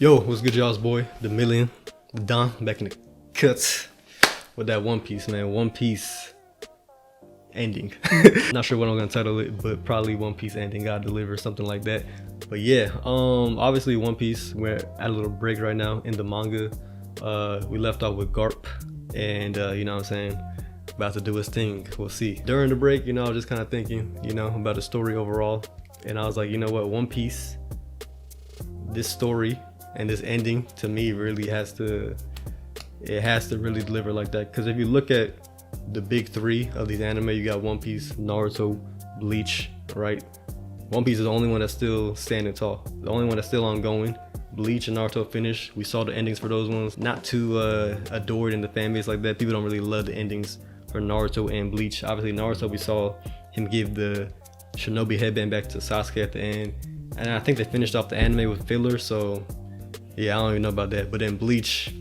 Yo, what's good, y'all's boy, the Million, the Don, back in the cuts with that One Piece, man. One Piece ending. Not sure what I'm gonna title it, but probably One Piece ending. Gotta deliver something like that. But yeah, obviously One Piece. We're at a little break right now in the manga. We left off with Garp, and you know what I'm saying, about to do his thing. We'll see. During the break, you know, I was just kind of thinking, you know, about the story overall, and I was like, you know what, One Piece, this story and this ending to me really has to really deliver like that. Because if you look at the big three of these anime, you got One Piece, Naruto, Bleach, right? One Piece is the only one that's still standing tall, the only one that's still ongoing. Bleach and Naruto finished. We saw the endings for those ones, not too adored in the fan base like that. People don't really love the endings for Naruto and Bleach. Obviously Naruto, we saw him give the Shinobi headband back to Sasuke at the end, and I think they finished off the anime with filler, so yeah, I don't even know about that. But then Bleach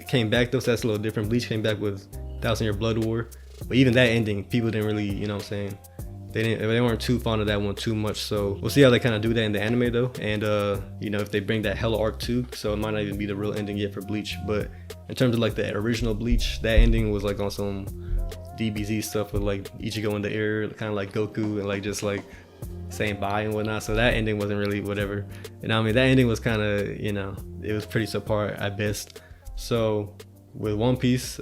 came back though, so that's a little different. Bleach came back with 1,000-Year Blood War, but even that ending, people didn't really, you know what I'm saying, they weren't too fond of that one too much. So we'll see how they kind of do that in the anime though, and you know, if they bring that Hella arc too, so it might not even be the real ending yet for Bleach. But in terms of like the original Bleach, that ending was like on some DBZ stuff with like Ichigo in the air, kind of like Goku, and like just like saying bye and whatnot. So that ending wasn't really whatever. And I mean, that ending was kind of, you know, it was pretty subpar at best. So with One Piece,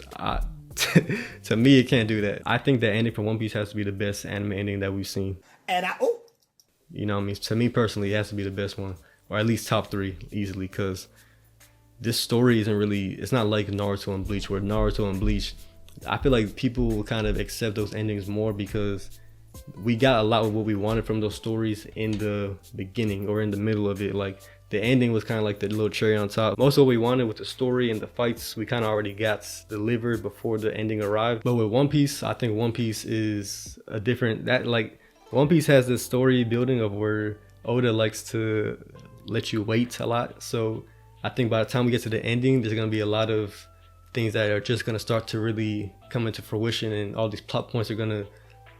to me, it can't do that. I think the ending for One Piece has to be the best anime ending that we've seen. You know what I mean? To me personally, it has to be the best one, or at least top 3 easily, because this story isn't really, it's not like Naruto and Bleach, where Naruto and Bleach, I feel like people will kind of accept those endings more because we got a lot of what we wanted from those stories in the beginning or in the middle of it. Like the ending was kind of like the little cherry on top. Most of what we wanted with the story and the fights, we kind of already got delivered before the ending arrived. But with One Piece, I think One Piece is a different, that like One Piece has this story building of where Oda likes to let you wait a lot. So I think by the time we get to the ending, there's going to be a lot of things that are just going to start to really come into fruition, and all these plot points are going to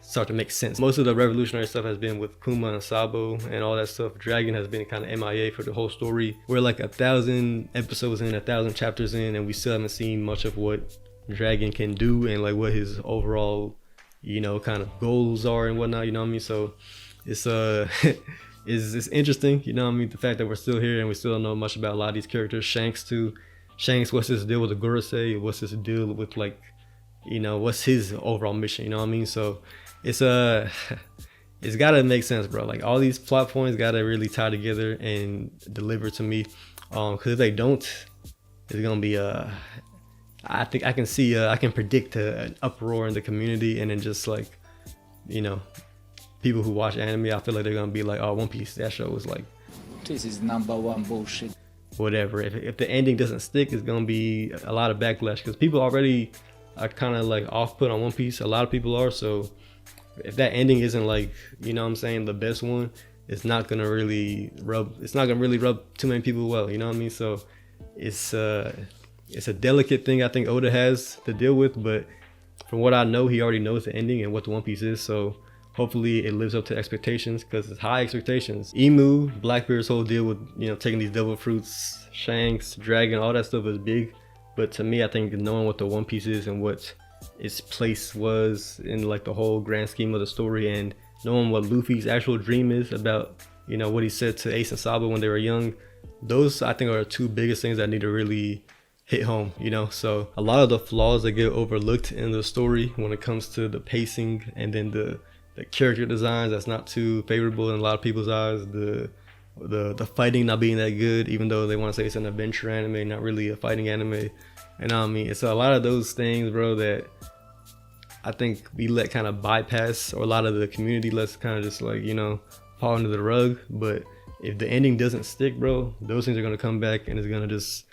start to make sense. Most of the revolutionary stuff has been with Kuma and Sabo and all that stuff. Dragon has been kind of MIA for the whole story. We're like 1,000 episodes in, 1,000 chapters in, and we still haven't seen much of what Dragon can do and like what his overall, you know, kind of goals are and whatnot, you know what I mean? So it's it's interesting, you know what I mean, the fact that we're still here and we still don't know much about a lot of these characters. Shanks too. Shanks, what's his deal with the Gorosei? What's his deal with, like, you know, what's his overall mission, you know what I mean? So it's gotta make sense, bro. Like all these plot points gotta really tie together and deliver to me. Cause if they don't, it's gonna be I think I can predict an uproar in the community, and then just like, you know, people who watch anime, I feel like they're gonna be like, oh, One Piece, that show was like, this is #1 bullshit. Whatever. If the ending doesn't stick, it's gonna be a lot of backlash, because people already are kind of like off put on One Piece. A lot of people are. So if that ending isn't like, you know what I'm saying, the best one, it's not gonna really rub too many people well, you know what I mean? So it's a delicate thing I think Oda has to deal with, but from what I know, he already knows the ending and what the One Piece is. So hopefully it lives up to expectations, because it's high expectations. Emu, Blackbeard's whole deal with, you know, taking these devil fruits, Shanks, Dragon, all that stuff is big. But to me, I think knowing what the One Piece is and what its place was in like the whole grand scheme of the story, and knowing what Luffy's actual dream is about, you know, what he said to Ace and Sabo when they were young, those I think are the 2 biggest things that need to really hit home, you know. So a lot of the flaws that get overlooked in the story when it comes to the pacing, and then the character designs that's not too favorable in a lot of people's eyes, the fighting not being that good, even though they want to say it's an adventure anime, not really a fighting anime. And I mean, it's a lot of those things, bro, that I think we let kind of bypass, or a lot of the community lets kind of just like, you know, fall under the rug. But if the ending doesn't stick, bro, those things are going to come back, and it's going to just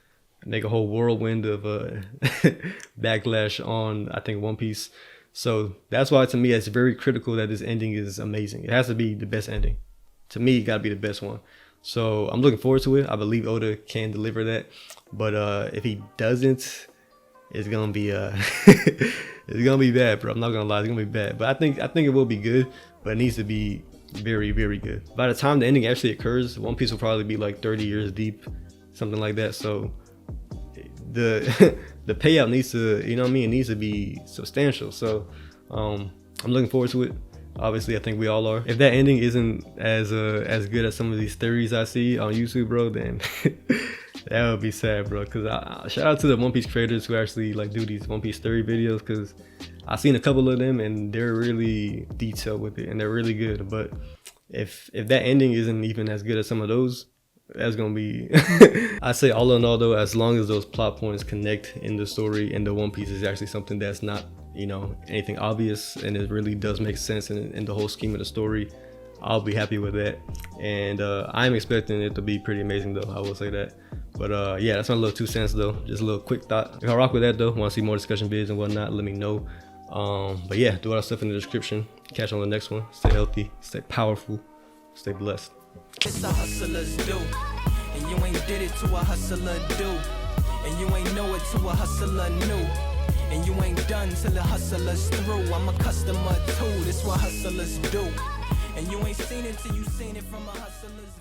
make a whole whirlwind of backlash on, I think, One Piece. So that's why, to me, it's very critical that this ending is amazing. It has to be the best ending. To me, it got to be the best one. So I'm looking forward to it. I believe Oda can deliver that. But if he doesn't, it's gonna be it's gonna be bad, bro. I'm not gonna lie, it's gonna be bad. But I think it will be good. But it needs to be very, very good. By the time the ending actually occurs, One Piece will probably be like 30 years deep. something like that. So the the payout needs to, you know what I mean, it needs to be substantial. So I'm looking forward to it. Obviously, I think we all are. If that ending isn't as good as some of these theories I see on YouTube, bro, then that would be sad, bro. Cause I shout out to the One Piece creators who actually like do these One Piece theory videos, cause I've seen a couple of them and they're really detailed with it and they're really good. But if that ending isn't even as good as some of those, that's gonna be I say all in all though, as long as those plot points connect in the story and the One Piece is actually something that's not, you know, anything obvious, and it really does make sense in the whole scheme of the story, I'll be happy with that. And I'm expecting it to be pretty amazing though, I will say that. But yeah, that's my little 2 cents though, just a little quick thought. If I rock with that though, want to see more discussion vids and whatnot, let me know. But yeah, do all that stuff in the description. Catch you on the next one. Stay healthy, stay powerful, stay blessed. It's a hustler's do, and you ain't did it to a hustler do, and you ain't know it to a hustler new, and you ain't done till the hustler's through. I'm a customer too, this what hustlers do, and you ain't seen it till you seen it from a hustler's